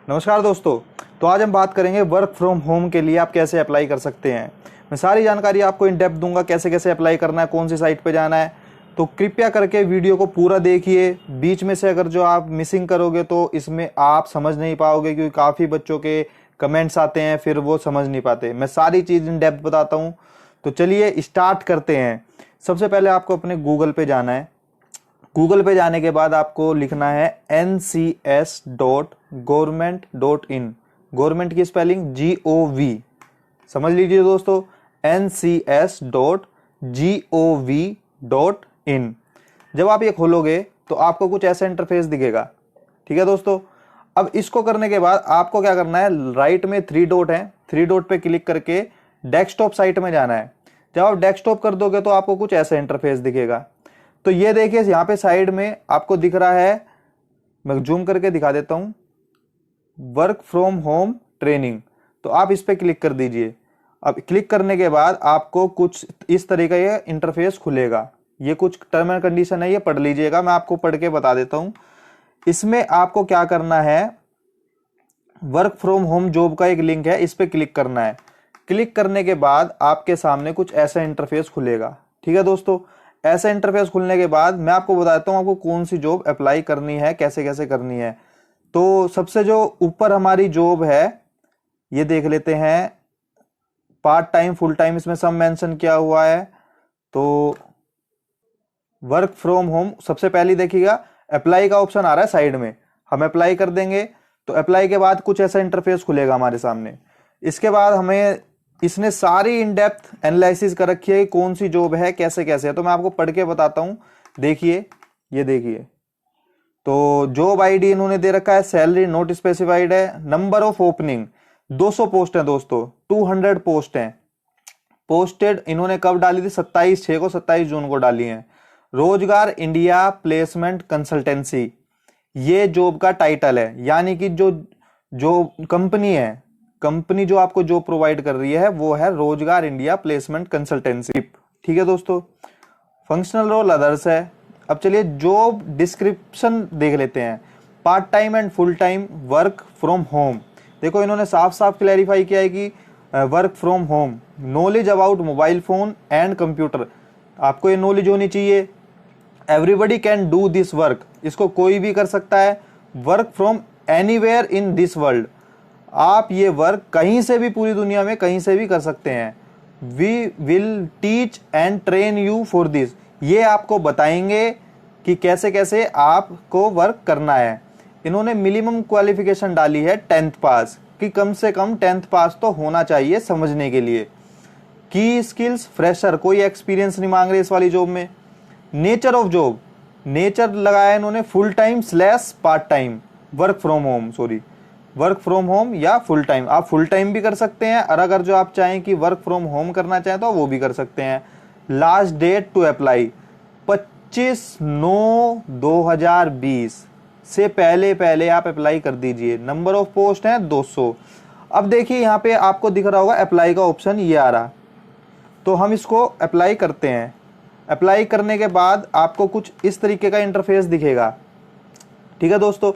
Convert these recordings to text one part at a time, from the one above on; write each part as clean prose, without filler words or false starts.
नमस्कार दोस्तों। तो आज हम बात करेंगे वर्क फ्रॉम होम के लिए आप कैसे अप्लाई कर सकते हैं। मैं सारी जानकारी आपको इन डेप्थ दूंगा, कैसे कैसे अप्लाई करना है, कौन सी साइट पे जाना है। तो कृपया करके वीडियो को पूरा देखिए। बीच में से अगर जो आप मिसिंग करोगे तो इसमें आप समझ नहीं पाओगे, क्योंकि काफ़ी बच्चों के कमेंट्स आते हैं फिर वो समझ नहीं पाते। मैं सारी चीज़ इन डेप्थ बताता हूँ। तो चलिए स्टार्ट करते हैं। सबसे पहले आपको अपने गूगल पे जाना है। गूगल पे जाने के बाद आपको लिखना है ncs.government.in। गवर्नमेंट की स्पेलिंग GOV, समझ लीजिए दोस्तों, ncs.gov.in। जब आप ये खोलोगे तो आपको कुछ ऐसा इंटरफेस दिखेगा। ठीक है दोस्तों। अब इसको करने के बाद आपको क्या करना है, राइट में 3 डॉट है, 3 डॉट पे क्लिक करके डेस्कटॉप साइट में जाना है। जब आप डेस्कटॉप कर दोगे तो आपको कुछ ऐसा इंटरफेस दिखेगा। तो ये देखिए यहाँ पे साइड में आपको दिख रहा है, मैं जूम करके दिखा देता हूँ, वर्क फ्रॉम होम ट्रेनिंग। तो आप इस पे क्लिक कर दीजिए। अब क्लिक करने के बाद आपको कुछ इस तरीके का ये इंटरफेस खुलेगा। ये कुछ टर्म एंड कंडीशन है, ये पढ़ लीजिएगा, मैं आपको पढ़ के बता देता हूँ। इसमें आपको क्या करना है, वर्क फ्रॉम होम जॉब का एक लिंक है, इस पे क्लिक करना है। क्लिक करने के बाद आपके सामने कुछ ऐसा इंटरफेस खुलेगा। ठीक है दोस्तों। ऐसा इंटरफेस खुलने के बाद मैं आपको बताता हूँ आपको कौन सी जॉब अप्लाई करनी है, कैसे कैसे करनी है। तो सबसे जो ऊपर हमारी जॉब है ये देख लेते हैं, पार्ट टाइम फुल टाइम, इसमें सब मेंशन किया हुआ है। तो वर्क फ्रॉम होम सबसे पहले देखिएगा अप्लाई का ऑप्शन आ रहा है साइड में, हम अप्लाई कर देंगे। तो अप्लाई के बाद कुछ ऐसा इंटरफेस खुलेगा हमारे सामने। इसके बाद हमें इसने सारी इन डेप्थ एनालिसिस कर रखी है कौन सी जॉब है, कैसे कैसे है। तो मैं आपको पढ़ के बताता हूं। देखिए, ये देखिए, तो जॉब आईडी इन्होंने दे रखा है, सैलरी नॉट स्पेसिफाइड है, नंबर ऑफ ओपनिंग 200 पोस्ट है दोस्तों, 200 पोस्ट है। पोस्टेड इन्होंने कब डाली थी, 27/6 को, 27 जून को डाली है। रोजगार इंडिया प्लेसमेंट कंसल्टेंसी, ये जॉब का टाइटल है। यानी कि जो जो कंपनी है, कंपनी जो आपको जॉब प्रोवाइड कर रही है वो है रोजगार इंडिया प्लेसमेंट कंसल्टेंसी। ठीक है दोस्तों। फंक्शनल रोल अदर्स है। अब चलिए जॉब डिस्क्रिप्शन देख लेते हैं। Part time and full time work from home. देखो इन्होंने साफ साफ क्लैरिफाई किया है कि work from home, knowledge about mobile phone and computer, आपको ये नॉलेज होनी चाहिए। Everybody can do this work, इसको कोई भी कर सकता है। Work from anywhere in this world, आप ये वर्क कहीं से भी, पूरी दुनिया में कहीं से भी कर सकते हैं। We will teach and train you for this, ये आपको बताएंगे कि कैसे कैसे आपको वर्क करना है। इन्होंने मिनिमम क्वालिफिकेशन डाली है 10th पास, कि कम से कम 10th पास तो होना चाहिए समझने के लिए। की स्किल्स फ्रेशर, कोई एक्सपीरियंस नहीं मांग रहे इस वाली जॉब में। नेचर ऑफ जॉब, नेचर लगाया इन्होंने full time / part time, work from home, sorry, work from home या फुल टाइम। आप फुल टाइम भी कर सकते हैं, और अगर जो आप चाहें कि वर्क फ्रॉम होम करना चाहें तो वो भी कर सकते हैं। लास्ट डेट टू अप्लाई 25/9/2020 से पहले पहले आप अप्लाई कर दीजिए। नंबर ऑफ पोस्ट हैं 200। अब देखिए यहाँ पे आपको दिख रहा होगा अप्लाई का ऑप्शन, ये आ रहा। तो हम इसको अप्लाई करते हैं। अप्लाई करने के बाद आपको कुछ इस तरीके का इंटरफेस दिखेगा। ठीक है दोस्तों।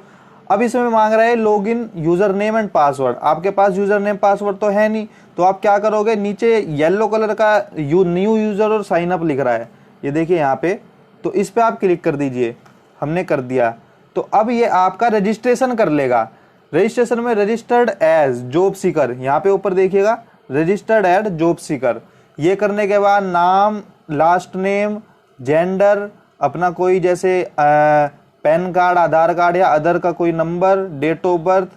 अब इसमें मांग रहा है login user name and password. आपके पास यूजर नेम पासवर्ड तो है नहीं, तो आप क्या करोगे, नीचे येलो कलर का न्यू यूजर और साइन अप लिख रहा है, ये देखिए यहाँ पे। तो इस पे आप क्लिक कर दीजिए। हमने कर दिया। तो अब ये आपका रजिस्ट्रेशन कर लेगा। रजिस्ट्रेशन में रजिस्टर्ड एज जॉब सीकर, यहाँ पे ऊपर देखिएगा, रजिस्टर्ड एज जॉब सीकर। ये करने के बाद नाम, लास्ट नेम, जेंडर, अपना कोई जैसे पैन कार्ड, आधार कार्ड या अदर का कोई number, date of birth,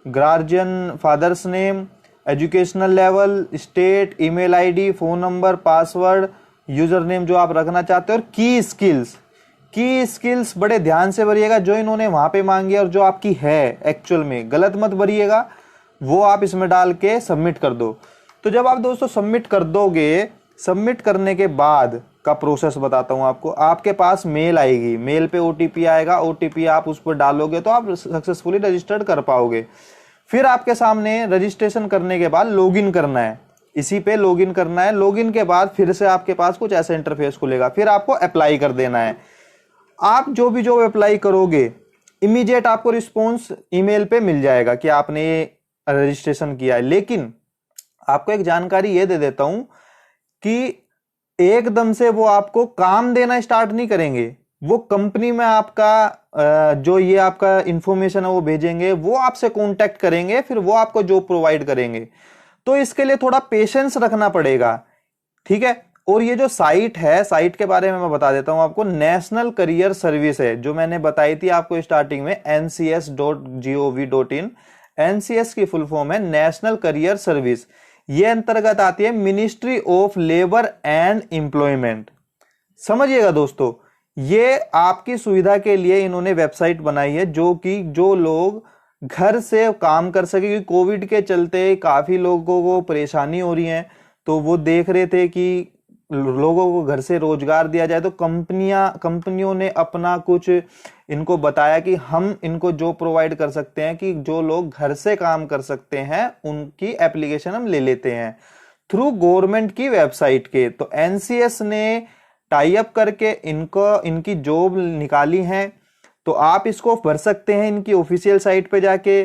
guardian father's name, educational level, state, email ID, phone number, password, user name जो आप रखना चाहते हो, और की स्किल्स। की स्किल्स बड़े ध्यान से भरिएगा, जो इन्होंने वहां पे मांगी और जो आपकी है एक्चुअल में, गलत मत भरिएगा, वो आप इसमें डाल के सबमिट कर दो। तो जब आप दोस्तों सबमिट कर दोगे, सबमिट करने के बाद का प्रोसेस बताता हूं आपको। आपके पास मेल आएगी, मेल पे ओटीपी आएगा, ओटीपी आप उस पर डालोगे तो आप सक्सेसफुली रजिस्टर्ड कर पाओगे। फिर आपके सामने रजिस्ट्रेशन करने के बाद लॉगिन करना है, इसी पे लॉगिन करना है। लॉगिन के बाद फिर से आपके पास कुछ ऐसा इंटरफेस खुलेगा, फिर आपको अप्लाई कर देना है। आप जो भी जॉब अप्लाई करोगे इमीडिएट आपको रिस्पॉन्स ईमेल पे मिल जाएगा कि आपने ये रजिस्ट्रेशन किया है। लेकिन आपको एक जानकारी ये दे देता हूं कि एकदम से वो आपको काम देना स्टार्ट नहीं करेंगे। वो कंपनी में आपका जो ये आपका इंफॉर्मेशन है वो भेजेंगे, वो आपसे कांटेक्ट करेंगे, फिर वो आपको जॉब प्रोवाइड करेंगे। तो इसके लिए थोड़ा पेशेंस रखना पड़ेगा, ठीक है। और ये जो साइट है, साइट के बारे में मैं बता देता हूं आपको। नेशनल करियर सर्विस है, जो मैंने बताई थी आपको स्टार्टिंग में, ncs.gov.in। एनसीएस की फुल फॉर्म है नेशनल करियर सर्विस। ये अंतर्गत आती है ministry of labour and employment. समझिएगा दोस्तों, ये आपकी सुविधा के लिए इन्होंने वेबसाइट बनाई है, जो कि जो लोग घर से काम कर सके, क्योंकि कोविड के चलते काफी लोगों को परेशानी हो रही है। तो वो देख रहे थे कि लोगों को घर से रोजगार दिया जाए। तो कंपनियों ने अपना कुछ इनको बताया कि हम इनको जो प्रोवाइड कर सकते हैं, कि जो लोग घर से काम कर सकते हैं उनकी एप्लीकेशन हम ले लेते हैं थ्रू गवर्नमेंट की वेबसाइट के। तो एनसीएस ने टाई अप करके इनकी जॉब निकाली है। तो आप इसको भर सकते हैं इनकी ऑफिशियल साइट पे जाके।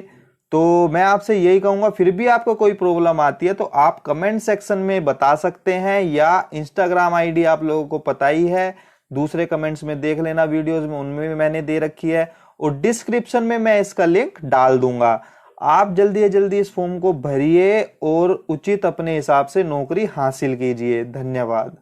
तो मैं आपसे यही कहूंगा, फिर भी आपको कोई प्रॉब्लम आती है तो आप कमेंट सेक्शन में बता सकते हैं, या इंस्टाग्राम आईडी आप लोगों को पता ही है, दूसरे कमेंट्स में देख लेना, वीडियोस में उनमें भी मैंने दे रखी है, और डिस्क्रिप्शन में मैं इसका लिंक डाल दूंगा। आप जल्दी से जल्दी इस फॉर्म को भरिए और उचित अपने हिसाब से नौकरी हासिल कीजिए। धन्यवाद।